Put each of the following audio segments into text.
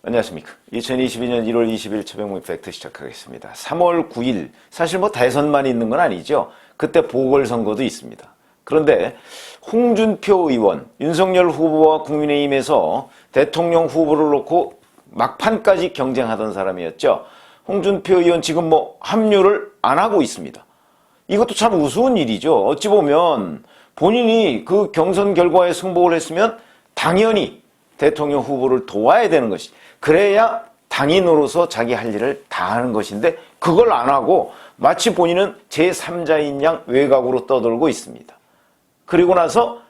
안녕하십니까. 2022년 1월 20일 최병무 팩트 시작하겠습니다. 3월 9일, 사실 대선만 있는 건 아니죠. 그때 보궐선거도 있습니다. 그런데 홍준표 의원, 윤석열 후보와 국민의힘에서 대통령 후보를 놓고 막판까지 경쟁하던 사람이었죠. 홍준표 의원 지금 합류를 안 하고 있습니다. 이것도 참 우스운 일이죠. 어찌 보면 본인이 그 경선 결과에 승복을 했으면 당연히 대통령 후보를 도와야 되는 것이, 그래야 당인으로서 자기 할 일을 다 하는 것인데 그걸 안 하고 마치 본인은 제3자인 양 외곽으로 떠돌고 있습니다. 그리고 나서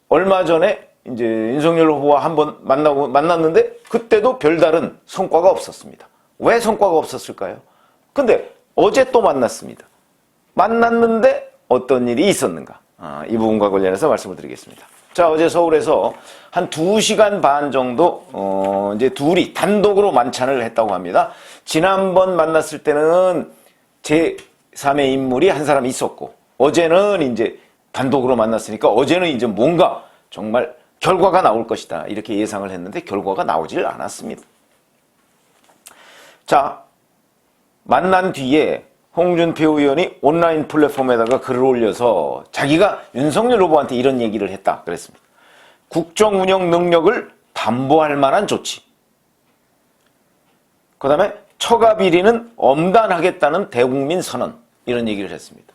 얼마 전에 이제 윤석열 후보와 한번 만났는데 그때도 별다른 성과가 없었습니다. 왜 성과가 없었을까요? 근데 어제 또 만났습니다. 만났는데 어떤 일이 있었는가? 이 부분과 관련해서 말씀을 드리겠습니다. 자, 어제 서울에서 한 2시간 반 정도 이제 둘이 단독으로 만찬을 했다고 합니다. 지난번 만났을 때는 제3의 인물이 한 사람 있었고, 어제는 이제 단독으로 만났으니까 어제는 이제 뭔가 정말 결과가 나올 것이다 이렇게 예상을 했는데 결과가 나오질 않았습니다. 자, 만난 뒤에 홍준표 의원이 온라인 플랫폼에다가 글을 올려서 자기가 윤석열 후보한테 이런 얘기를 했다 그랬습니다. 국정 운영 능력을 담보할 만한 조치, 그 다음에 처가 비리는 엄단하겠다는 대국민 선언, 이런 얘기를 했습니다.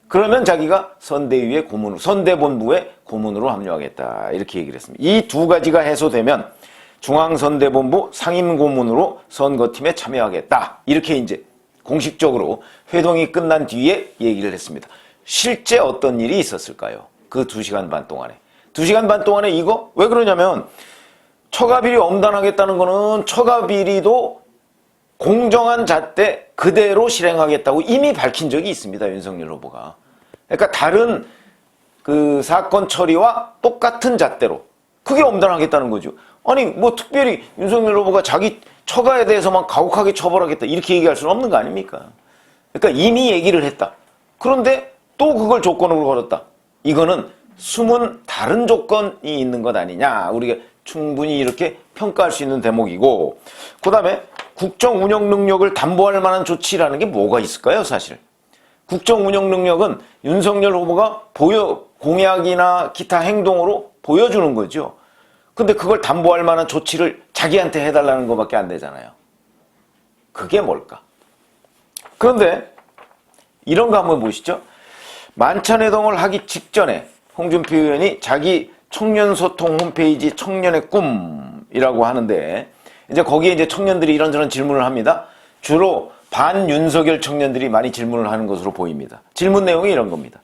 그러면 자기가 선대위의 고문으로, 선대본부의 고문으로 합류하겠다 이렇게 얘기를 했습니다. 이 두 가지가 해소되면 중앙선대본부 상임고문으로 선거팀에 참여하겠다 이렇게 이제 공식적으로 회동이 끝난 뒤에 얘기를 했습니다. 실제 어떤 일이 있었을까요? 그 2시간 반 동안에. 2시간 반 동안에 이거 왜 그러냐면 처가비리 엄단하겠다는 거는 처가비리도 공정한 잣대 그대로 실행하겠다고 이미 밝힌 적이 있습니다. 윤석열 후보가. 그러니까 다른 그 사건 처리와 똑같은 잣대로 그게 엄단하겠다는 거죠. 아니 특별히 윤석열 후보가 자기 처가에 대해서만 가혹하게 처벌하겠다 이렇게 얘기할 수는 없는 거 아닙니까? 그러니까 이미 얘기를 했다. 그런데 또 그걸 조건으로 걸었다. 이거는 숨은 다른 조건이 있는 것 아니냐. 우리가 충분히 이렇게 평가할 수 있는 대목이고, 그 다음에 국정 운영 능력을 담보할 만한 조치라는 게 뭐가 있을까요, 사실? 국정 운영 능력은 윤석열 후보가 공약이나 기타 행동으로 보여주는 거죠. 근데 그걸 담보할 만한 조치를 자기한테 해달라는 것밖에 안 되잖아요. 그게 뭘까? 그런데 이런 거 한번 보시죠. 만찬회동을 하기 직전에 홍준표 의원이 자기 청년소통 홈페이지 청년의 꿈이라고 하는데, 이제 거기에 이제 청년들이 이런저런 질문을 합니다. 주로 반윤석열 청년들이 많이 질문을 하는 것으로 보입니다. 질문 내용이 이런 겁니다.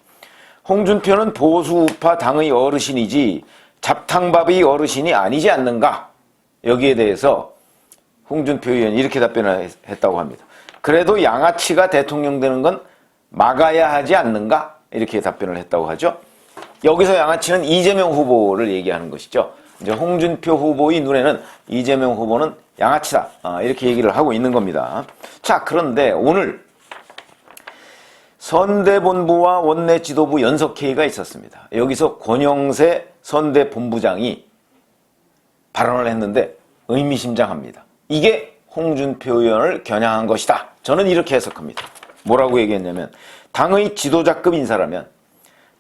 홍준표는 보수우파 당의 어르신이지 잡탕밥이 어르신이 아니지 않는가? 여기에 대해서 홍준표 의원이 이렇게 답변을 했다고 합니다. 그래도 양아치가 대통령 되는 건 막아야 하지 않는가? 이렇게 답변을 했다고 하죠. 여기서 양아치는 이재명 후보를 얘기하는 것이죠. 이제 홍준표 후보의 눈에는 이재명 후보는 양아치다. 이렇게 얘기를 하고 있는 겁니다. 자, 그런데 오늘 선대본부와 원내 지도부 연석회의가 있었습니다. 여기서 권영세 선대본부장이 발언을 했는데 의미심장합니다. 이게 홍준표 의원을 겨냥한 것이다. 저는 이렇게 해석합니다. 뭐라고 얘기했냐면, 당의 지도자급 인사라면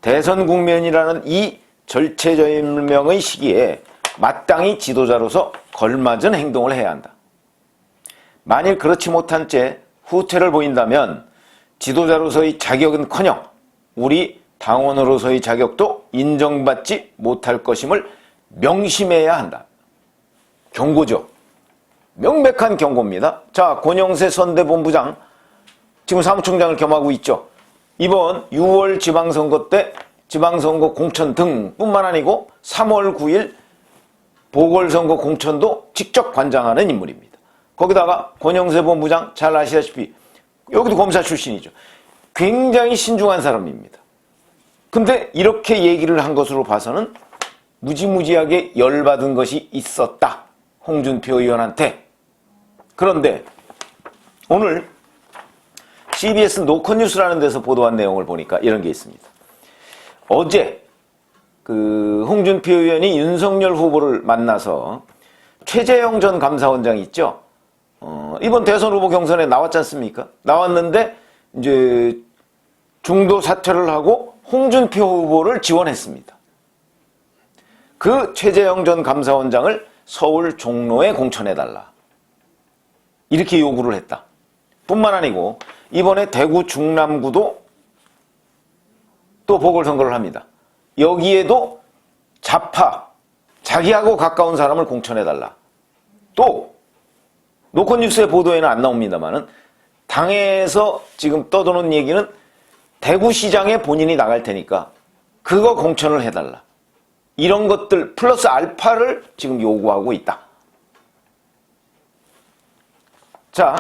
대선 국면이라는 이 절체절명의 시기에 마땅히 지도자로서 걸맞은 행동을 해야 한다. 만일 그렇지 못한 채 후퇴를 보인다면 지도자로서의 자격은커녕 우리 당원으로서의 자격도 인정받지 못할 것임을 명심해야 한다. 경고죠. 명백한 경고입니다. 자, 권영세 선대본부장 지금 사무총장을 겸하고 있죠. 이번 6월 지방선거 때 지방선거 공천 등뿐만 아니고 3월 9일 보궐선거 공천도 직접 관장하는 인물입니다. 거기다가 권영세 본부장 잘 아시다시피 여기도 검사 출신이죠. 굉장히 신중한 사람입니다. 근데 이렇게 얘기를 한 것으로 봐서는 무지무지하게 열받은 것이 있었다. 홍준표 의원한테. 그런데 오늘 CBS 노컷뉴스라는 데서 보도한 내용을 보니까 이런 게 있습니다. 어제 그 홍준표 의원이 윤석열 후보를 만나서 최재형 전 감사원장 있죠? 이번 대선 후보 경선에 나왔지 않습니까? 나왔는데 이제 중도 사퇴를 하고 홍준표 후보를 지원했습니다. 그 최재형 전 감사원장을 서울 종로에 공천해달라. 이렇게 요구를 했다. 뿐만 아니고 이번에 대구 중남구도 또 보궐선거를 합니다. 여기에도 좌파, 자기하고 가까운 사람을 공천해달라. 또 노컷뉴스의 보도에는 안 나옵니다만은 당에서 지금 떠도는 얘기는 대구시장에 본인이 나갈 테니까 그거 공천을 해달라. 이런 것들 플러스 알파를 지금 요구하고 있다. 자,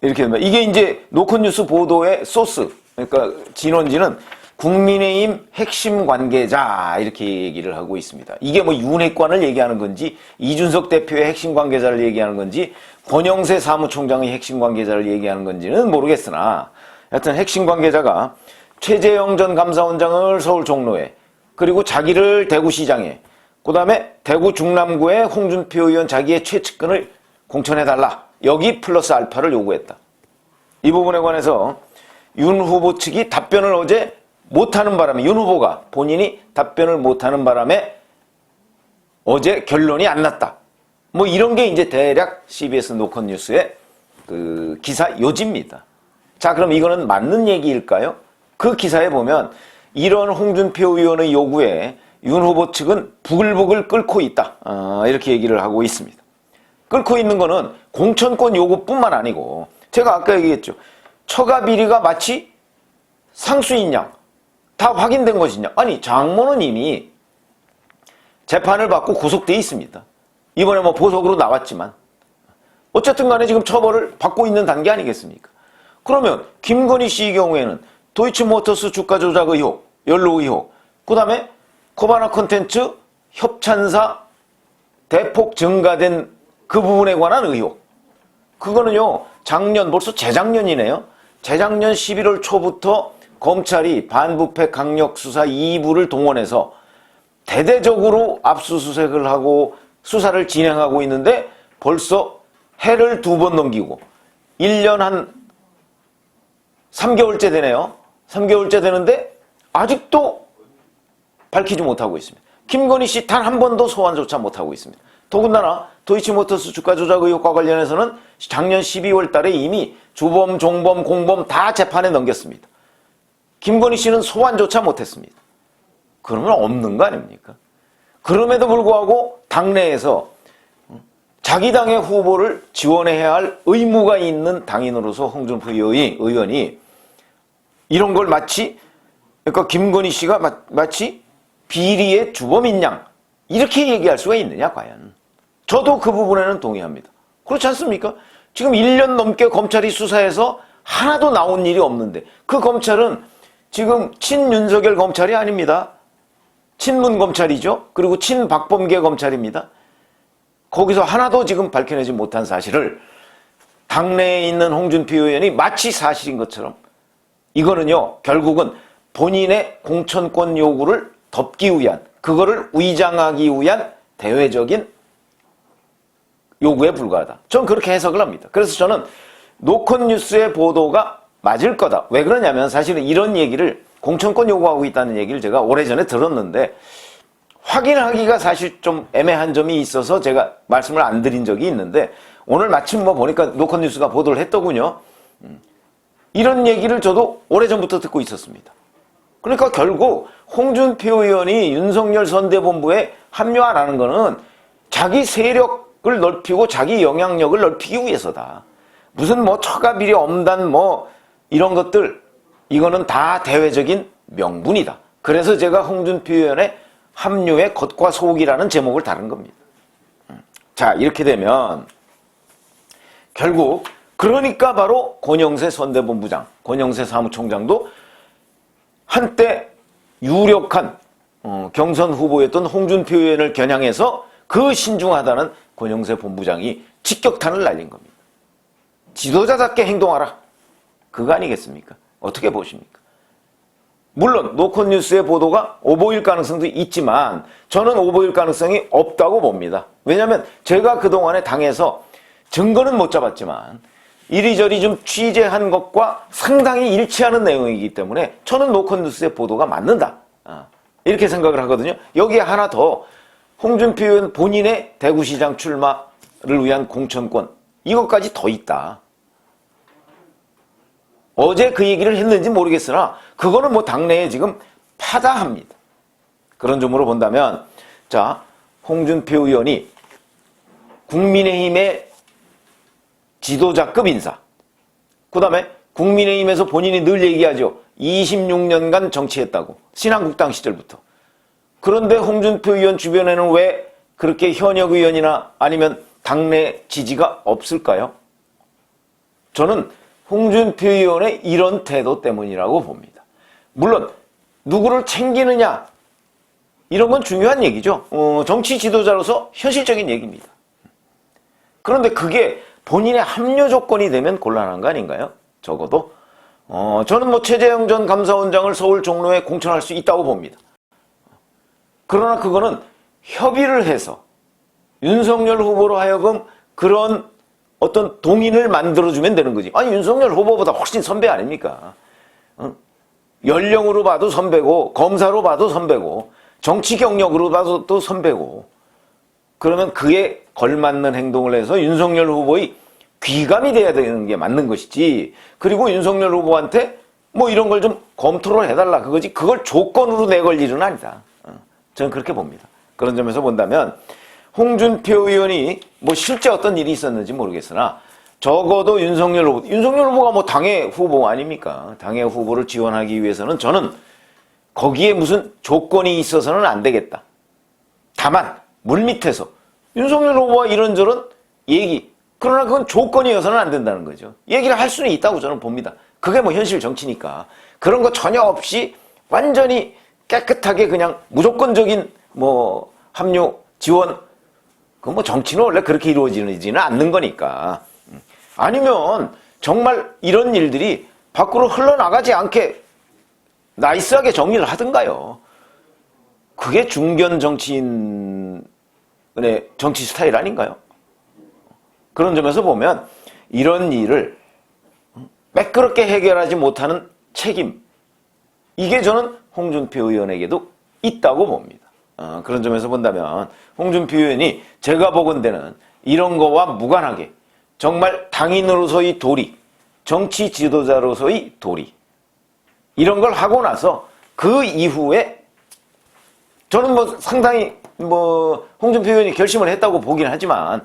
이렇게 됩니다. 이게 이제 노컷뉴스 보도의 소스, 그러니까 진원지는 국민의힘 핵심 관계자 이렇게 얘기를 하고 있습니다. 이게 뭐 윤핵관을 얘기하는 건지 이준석 대표의 핵심 관계자를 얘기하는 건지 권영세 사무총장의 핵심 관계자를 얘기하는 건지는 모르겠으나 하여튼 핵심 관계자가 최재형 전 감사원장을 서울 종로에 그리고 자기를 대구시장에 그 다음에 대구 중남구에 홍준표 의원 자기의 최측근을 공천해달라. 여기 플러스 알파를 요구했다. 이 부분에 관해서 윤 후보 측이 답변을 어제 못하는 바람에 윤 후보가 본인이 답변을 못하는 바람에 어제 결론이 안 났다. 뭐 이런 게 이제 대략 CBS 노컷뉴스의 그 기사 요지입니다. 자, 그럼 이거는 맞는 얘기일까요? 그 기사에 보면 이런 홍준표 의원의 요구에 윤 후보 측은 부글부글 끓고 있다. 이렇게 얘기를 하고 있습니다. 끓고 있는 거는 공천권 요구뿐만 아니고 제가 아까 얘기했죠. 처가 비리가 마치 상수인 양 다 확인된 것이냐. 아니 장모는 이미 재판을 받고 구속돼 있습니다. 이번에 뭐 보석으로 나왔지만 어쨌든 간에 지금 처벌을 받고 있는 단계 아니겠습니까? 그러면 김건희 씨의 경우에는 도이치모터스 주가 조작 의혹, 연루 의혹, 그 다음에 코바나 콘텐츠 협찬사 대폭 증가된 그 부분에 관한 의혹. 그거는요, 작년, 벌써 재작년이네요. 재작년 11월 초부터 검찰이 반부패 강력수사 2부를 동원해서 대대적으로 압수수색을 하고 수사를 진행하고 있는데 벌써 해를 2번 넘기고 1년 한 3개월째 되네요. 3개월째 되는데 아직도 밝히지 못하고 있습니다. 김건희 씨 단 한 번도 소환조차 못하고 있습니다. 더군다나 도이치모터스 주가 조작 의혹과 관련해서는 작년 12월 달에 이미 주범, 종범, 공범 다 재판에 넘겼습니다. 김건희 씨는 소환조차 못했습니다. 그러면 없는 거 아닙니까? 그럼에도 불구하고 당내에서 자기 당의 후보를 지원해야 할 의무가 있는 당인으로서 홍준표 의원이 이런 걸 마치, 그러니까 김건희 씨가 마치 비리의 주범인 양 이렇게 얘기할 수가 있느냐 과연. 저도 그 부분에는 동의합니다. 그렇지 않습니까? 지금 1년 넘게 검찰이 수사해서 하나도 나온 일이 없는데 그 검찰은 지금 친윤석열 검찰이 아닙니다. 친문 검찰이죠. 그리고 친박범계 검찰입니다. 거기서 하나도 지금 밝혀내지 못한 사실을 당내에 있는 홍준표 의원이 마치 사실인 것처럼 이거는요 결국은 본인의 공천권 요구를 덮기 위한 그거를 위장하기 위한 대외적인 요구에 불과하다. 저는 그렇게 해석을 합니다. 그래서 저는 노컷뉴스의 보도가 맞을 거다. 왜 그러냐면 사실은 이런 얘기를 공천권 요구하고 있다는 얘기를 제가 오래전에 들었는데 확인하기가 사실 좀 애매한 점이 있어서 제가 말씀을 안 드린 적이 있는데 오늘 마침 뭐 보니까 노컷뉴스가 보도를 했더군요. 이런 얘기를 저도 오래전부터 듣고 있었습니다. 그러니까 결국 홍준표 의원이 윤석열 선대본부에 합류하라는 거는 자기 세력을 넓히고 자기 영향력을 넓히기 위해서다. 무슨 뭐 처가 비리 엄단 뭐 이런 것들 이거는 다 대외적인 명분이다. 그래서 제가 홍준표 의원의 합류의 겉과 속이라는 제목을 다룬 겁니다. 자, 이렇게 되면 결국 그러니까 바로 권영세 선대본부장, 권영세 사무총장도 한때 유력한 경선 후보였던 홍준표 의원을 겨냥해서 그 신중하다는 권영세 본부장이 직격탄을 날린 겁니다. 지도자답게 행동하라. 그거 아니겠습니까? 어떻게 보십니까? 물론 노컷뉴스의 보도가 오보일 가능성도 있지만 저는 오보일 가능성이 없다고 봅니다. 왜냐하면 제가 그동안에 당에서 증거는 못 잡았지만 이리저리 좀 취재한 것과 상당히 일치하는 내용이기 때문에 저는 노컷뉴스의 보도가 맞는다. 이렇게 생각을 하거든요. 여기에 하나 더 홍준표 의원 본인의 대구시장 출마를 위한 공천권 이것까지 더 있다. 어제 그 얘기를 했는지 모르겠으나 그거는 뭐 당내에 지금 파다합니다. 그런 점으로 본다면 자 홍준표 의원이 국민의힘의 지도자급 인사 그 다음에 국민의힘에서 본인이 늘 얘기하죠. 26년간 정치했다고 신한국당 시절부터. 그런데 홍준표 의원 주변에는 왜 그렇게 현역 의원이나 아니면 당내 지지가 없을까요? 저는 홍준표 의원의 이런 태도 때문이라고 봅니다. 물론 누구를 챙기느냐 이런 건 중요한 얘기죠. 정치 지도자로서 현실적인 얘기입니다. 그런데 그게 본인의 합류 조건이 되면 곤란한 거 아닌가요? 적어도 저는 뭐 최재형 전 감사원장을 서울 종로에 공천할 수 있다고 봅니다. 그러나 그거는 협의를 해서 윤석열 후보로 하여금 그런 어떤 동인을 만들어주면 되는 거지. 아니 윤석열 후보보다 훨씬 선배 아닙니까? 연령으로 봐도 선배고 검사로 봐도 선배고 정치 경력으로 봐도 또 선배고 그러면 그에 걸맞는 행동을 해서 윤석열 후보의 귀감이 돼야 되는 게 맞는 것이지. 그리고 윤석열 후보한테 뭐 이런 걸 좀 검토를 해달라 그거지. 그걸 조건으로 내걸 일은 아니다. 저는 그렇게 봅니다. 그런 점에서 본다면 홍준표 의원이 뭐 실제 어떤 일이 있었는지 모르겠으나 적어도 윤석열 후보가 뭐 당의 후보 아닙니까? 당의 후보를 지원하기 위해서는 저는 거기에 무슨 조건이 있어서는 안 되겠다. 다만 물밑에서 윤석열 후보와 이런저런 얘기 그러나 그건 조건이어서는 안 된다는 거죠. 얘기를 할 수는 있다고 저는 봅니다. 그게 뭐 현실 정치니까 그런 거 전혀 없이 완전히 깨끗하게 그냥 무조건적인 뭐 합류 지원 그건 뭐 정치는 원래 그렇게 이루어지지는 않는 거니까. 아니면 정말 이런 일들이 밖으로 흘러나가지 않게 나이스하게 정리를 하든가요. 그게 중견 정치인의 정치 스타일 아닌가요? 그런 점에서 보면 이런 일을 매끄럽게 해결하지 못하는 책임 이게 저는 홍준표 의원에게도 있다고 봅니다. 그런 점에서 본다면 홍준표 의원이 제가 보건대는 이런 거와 무관하게 정말 당인으로서의 도리, 정치 지도자로서의 도리 이런 걸 하고 나서 그 이후에 저는 뭐 상당히 뭐 홍준표 의원이 결심을 했다고 보긴 하지만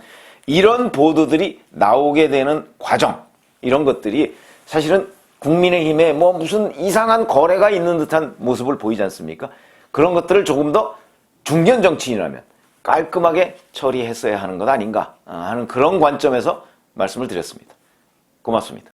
이런 보도들이 나오게 되는 과정 이런 것들이 사실은 국민의힘에 뭐 무슨 이상한 거래가 있는 듯한 모습을 보이지 않습니까? 그런 것들을 조금 더 중견 정치인이라면 깔끔하게 처리했어야 하는 것 아닌가 하는 그런 관점에서 말씀을 드렸습니다. 고맙습니다.